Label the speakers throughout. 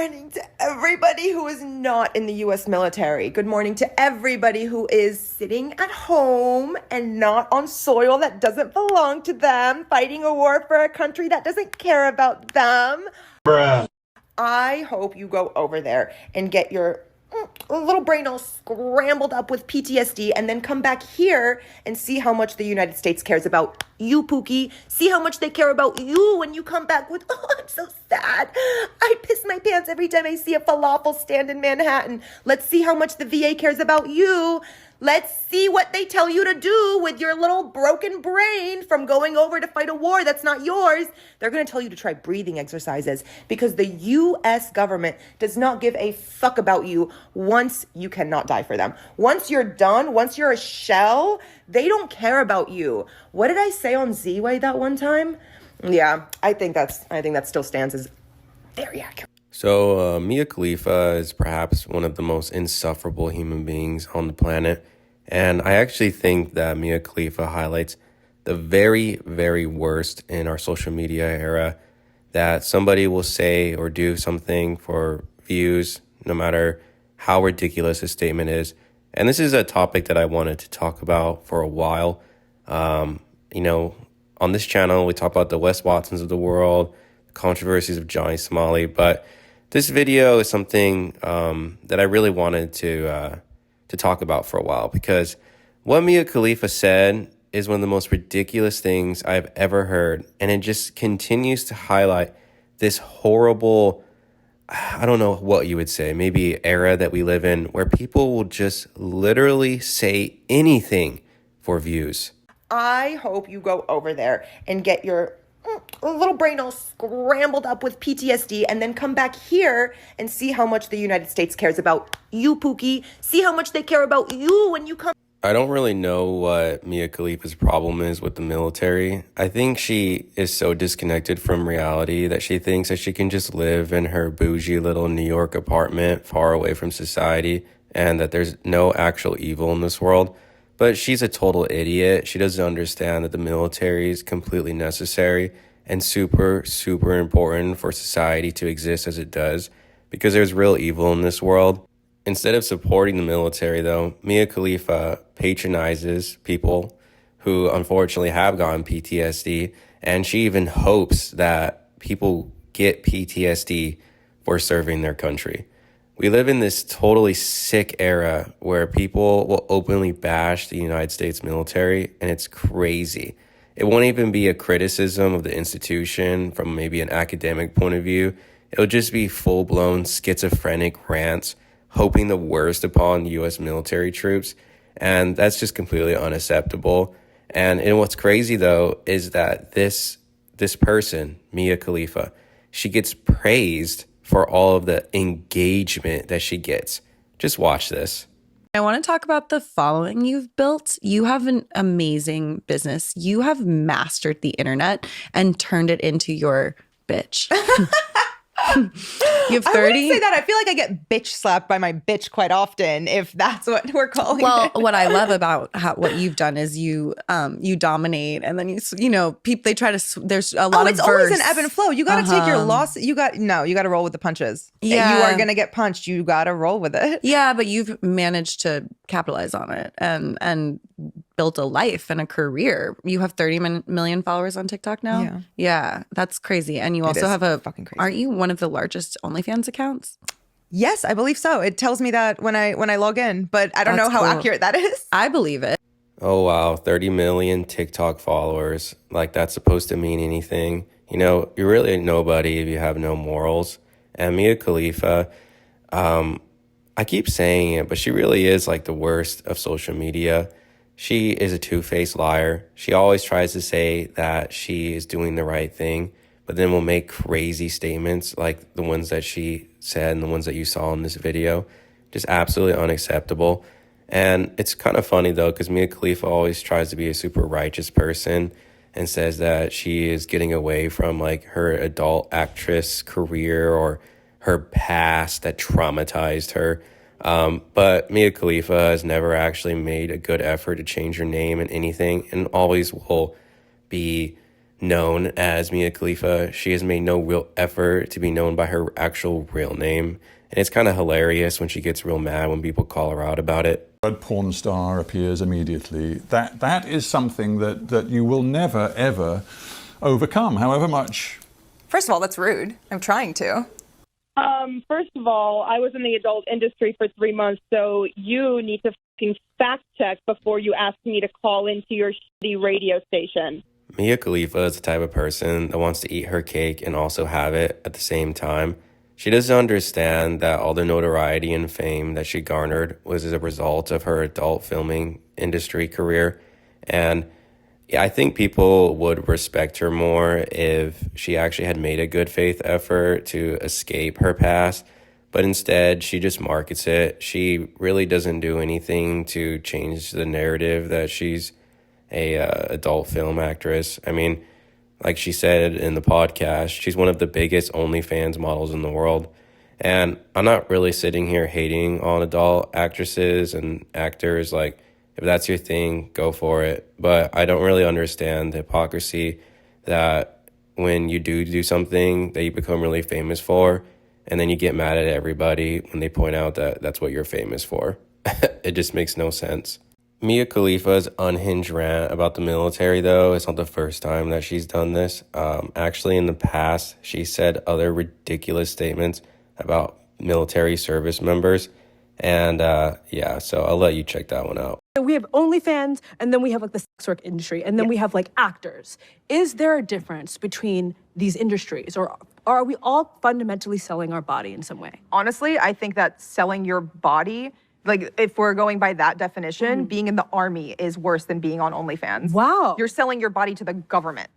Speaker 1: morning to everybody who is not in the U.S. military. Good morning to everybody who is sitting at home and not on soil that doesn't belong to them, fighting a war for a country that doesn't care about them.
Speaker 2: Bruh.
Speaker 1: I hope you go over there and get your little brain all scrambled up with PTSD and then come back here and see how much the United States cares about you, Pookie. See how much they care about you when you come back with, oh, I'm so sad. I piss my pants every time I see a falafel stand in Manhattan. Let's see how much the VA cares about you. Let's see what they tell you to do with your little broken brain from going over to fight a war that's not yours. They're going to tell you to try breathing exercises because the U.S. government does not give a fuck about you once you cannot die for them. Once you're done, once you're a shell, they don't care about you. What did I say on Z-Way that one time? Yeah, I think that still stands as very accurate.
Speaker 3: So Mia Khalifa is perhaps one of the most insufferable human beings on the planet. And I actually think that Mia Khalifa highlights the very, very worst in our social media era, that somebody will say or do something for views, no matter how ridiculous a statement is. And this is a topic that I wanted to talk about for a while. On this channel, we talk about the Wes Watsons of the world, the controversies of Johnny Somali, but this video is something that I really wanted to talk about for a while, because what Mia Khalifa said is one of the most ridiculous things I've ever heard. And it just continues to highlight this horrible, I don't know what you would say, maybe era that we live in, where people will just literally say anything for views.
Speaker 1: I hope you go over there and get your little brain all scrambled up with PTSD and then come back here and see how much the United States cares about you, Pookie. See how much they care about you when you come.
Speaker 3: I don't really know what Mia Khalifa's problem is with the military. I think she is so disconnected from reality that she thinks that she can just live in her bougie little New York apartment far away from society and that there's no actual evil in this world. But she's a total idiot. She doesn't understand that the military is completely necessary and super, super important for society to exist as it does, because there's real evil in this world. Instead of supporting the military, though, Mia Khalifa patronizes people who unfortunately have gotten PTSD, and she even hopes that people get PTSD for serving their country. We live in this totally sick era where people will openly bash the United States military, and it's crazy. It won't even be a criticism of the institution from maybe an academic point of view. It'll just be full-blown schizophrenic rants, hoping the worst upon U.S. military troops, and that's just completely unacceptable. And what's crazy, though, is that this person, Mia Khalifa, she gets praised for all of the engagement that she gets. Just watch this.
Speaker 4: I want to talk about the following you've built. You have an amazing business. You have mastered the internet and turned it into your bitch. You have 30.
Speaker 5: I wouldn't say that. I feel like I get bitch slapped by my bitch quite often, if that's what we're calling
Speaker 4: Well,
Speaker 5: it.
Speaker 4: what I love about what you've done is you dominate, and then people, they try to. There's a lot of
Speaker 5: it's always
Speaker 4: verse.
Speaker 5: an ebb and flow. You got to take your loss. You got to roll with the punches.
Speaker 4: Yeah.
Speaker 5: You are gonna get punched. You got to roll with it.
Speaker 4: Yeah, but you've managed to capitalize on it and built a life and a career. You have 30 million followers on TikTok now. Yeah, that's crazy. And you also have a
Speaker 5: fucking crazy.
Speaker 4: Aren't you one of the largest OnlyFans accounts?
Speaker 5: Yes, I believe so. It tells me that when I log in, but I don't know
Speaker 4: That's
Speaker 5: how
Speaker 4: cool.
Speaker 5: accurate that is.
Speaker 4: I believe it.
Speaker 3: Oh, wow. 30 million TikTok followers. Like, that's supposed to mean anything. You're really nobody if you have no morals. And Mia Khalifa, I keep saying it, but she really is like the worst of social media. She is a two-faced liar. She always tries to say that she is doing the right thing, but then will make crazy statements like the ones that she said and the ones that you saw in this video. Just absolutely unacceptable. And it's kind of funny, though, because Mia Khalifa always tries to be a super righteous person and says that she is getting away from like her adult actress career or her past that traumatized her. But Mia Khalifa has never actually made a good effort to change her name in anything, and always will be known as Mia Khalifa. She has made no real effort to be known by her actual real name. And it's kind of hilarious when she gets real mad when people call her out about it.
Speaker 2: word porn star appears immediately. That is something that you will never, ever overcome, however much.
Speaker 5: First of all, that's rude. I'm trying to.
Speaker 6: First of all, I was in the adult industry for 3 months, so you need to fucking fact check before you ask me to call into your shitty radio station.
Speaker 3: Mia Khalifa is the type of person that wants to eat her cake and also have it at the same time. She doesn't understand that all the notoriety and fame that she garnered was as a result of her adult filming industry career. And yeah, I think people would respect her more if she actually had made a good faith effort to escape her past. But instead, she just markets it. She really doesn't do anything to change the narrative that she's a adult film actress. I mean, like she said in the podcast, she's one of the biggest OnlyFans models in the world. And I'm not really sitting here hating on adult actresses and actors. Like, if that's your thing, go for it. But I don't really understand the hypocrisy that when you do something that you become really famous for, and then you get mad at everybody when they point out that that's what you're famous for. It just makes no sense. Mia Khalifa's unhinged rant about the military, though, it's not the first time that she's done this. Actually, in the past, she said other ridiculous statements about military service members. And yeah, so I'll let you check that one out.
Speaker 7: We have OnlyFans, and then we have like the sex work industry, and then we have like actors. Is there a difference between these industries, or are we all fundamentally selling our body in some way?
Speaker 5: Honestly, I think that selling your body, like if we're going by that definition, being in the army is worse than being on OnlyFans.
Speaker 7: Wow.
Speaker 5: You're selling your body to the government.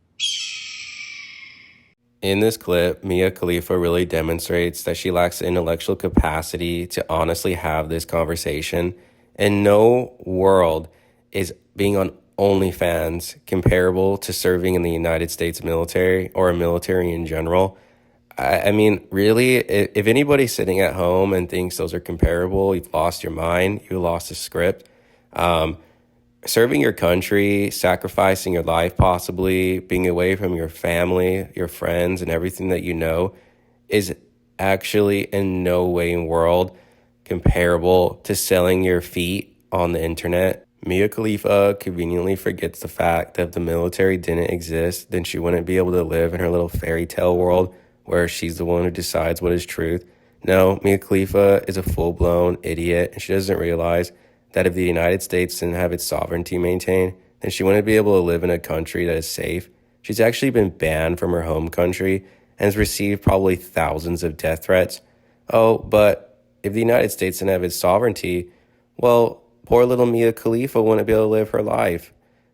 Speaker 3: In this clip, Mia Khalifa really demonstrates that she lacks the intellectual capacity to honestly have this conversation. In no world is being on OnlyFans comparable to serving in the United States military or a military in general. I mean, really, if anybody's sitting at home and thinks those are comparable, you've lost your mind, you lost the script. Serving your country, sacrificing your life possibly, being away from your family, your friends, and everything that you know is actually in no way in the world comparable to selling your feet on the internet. Mia Khalifa conveniently forgets the fact that if the military didn't exist, then she wouldn't be able to live in her little fairy tale world where she's the one who decides what is truth. No, Mia Khalifa is a full-blown idiot, and she doesn't realize that if the United States didn't have its sovereignty maintained, then she wouldn't be able to live in a country that is safe. She's actually been banned from her home country and has received probably thousands of death threats. Oh, but if the United States didn't have its sovereignty, well, poor little Mia Khalifa wouldn't be able to live her life.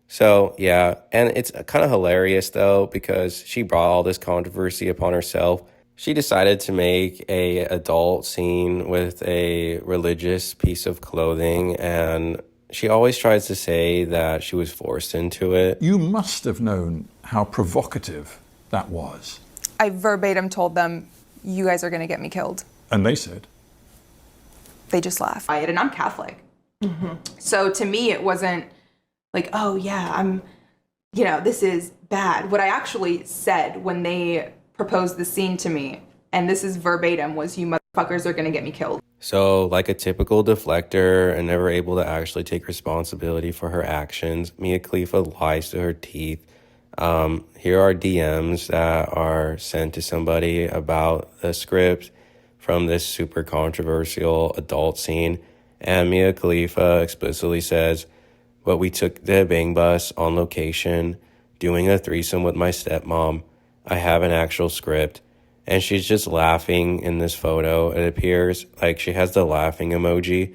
Speaker 3: So, yeah, and it's kind of hilarious, though, because she brought all this controversy upon herself. She decided to make a adult scene with a religious piece of clothing, and she always tries to say that she was forced into it.
Speaker 2: You must have known how provocative that was.
Speaker 5: I verbatim told them, you guys are going to get me killed.
Speaker 2: And they said,
Speaker 5: They just laughed. And I'm Catholic. So to me, it wasn't like, oh yeah, this is bad. What I actually said when they proposed the scene to me, and this is verbatim, was you motherfuckers are gonna get me killed.
Speaker 3: So, like a typical deflector and never able to actually take responsibility for her actions, Mia Khalifa lies to her teeth. Here are DMs that are sent to somebody about the script from this super controversial adult scene. And Mia Khalifa explicitly says, "But we took the bang bus on location, doing a threesome with my stepmom. I have an actual script." And she's just laughing in this photo. It appears like she has the laughing emoji.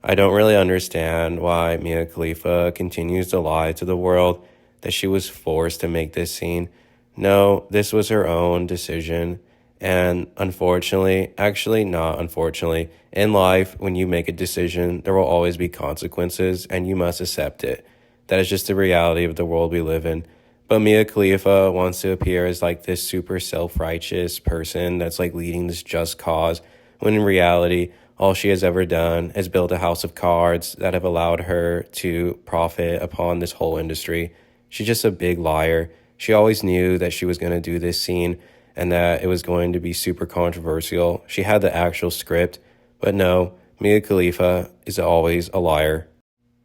Speaker 3: I don't really understand why Mia Khalifa continues to lie to the world that she was forced to make this scene. No, this was her own decision. And unfortunately, actually not unfortunately, in life, when you make a decision, there will always be consequences and you must accept it. That is just the reality of the world we live in. But Mia Khalifa wants to appear as like this super self-righteous person that's like leading this just cause, when in reality, all she has ever done is build a house of cards that have allowed her to profit upon this whole industry. She's just a big liar. She always knew that she was going to do this scene and that it was going to be super controversial. She had the actual script, but no, Mia Khalifa is always a liar.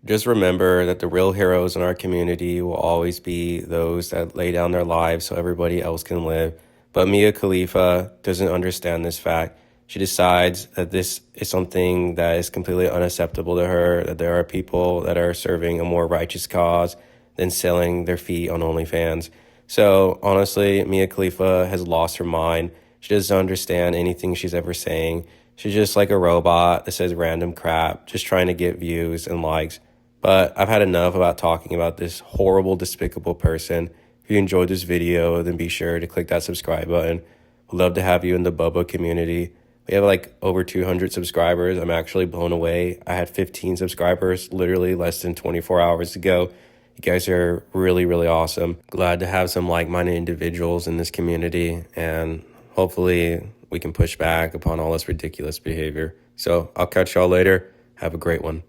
Speaker 3: Just remember that the real heroes in our community will always be those that lay down their lives so everybody else can live. But Mia Khalifa doesn't understand this fact. She decides that this is something that is completely unacceptable to her, that there are people that are serving a more righteous cause than selling their feet on OnlyFans. So honestly, Mia Khalifa has lost her mind. She doesn't understand anything she's ever saying. She's just like a robot that says random crap, just trying to get views and likes. But I've had enough about talking about this horrible, despicable person. If you enjoyed this video, then be sure to click that subscribe button. We'd love to have you in the Bubba community. We have like over 200 subscribers. I'm actually blown away. I had 15 subscribers literally less than 24 hours ago. You guys are really, really awesome. Glad to have some like-minded individuals in this community, and hopefully we can push back upon all this ridiculous behavior. So I'll catch y'all later. Have a great one.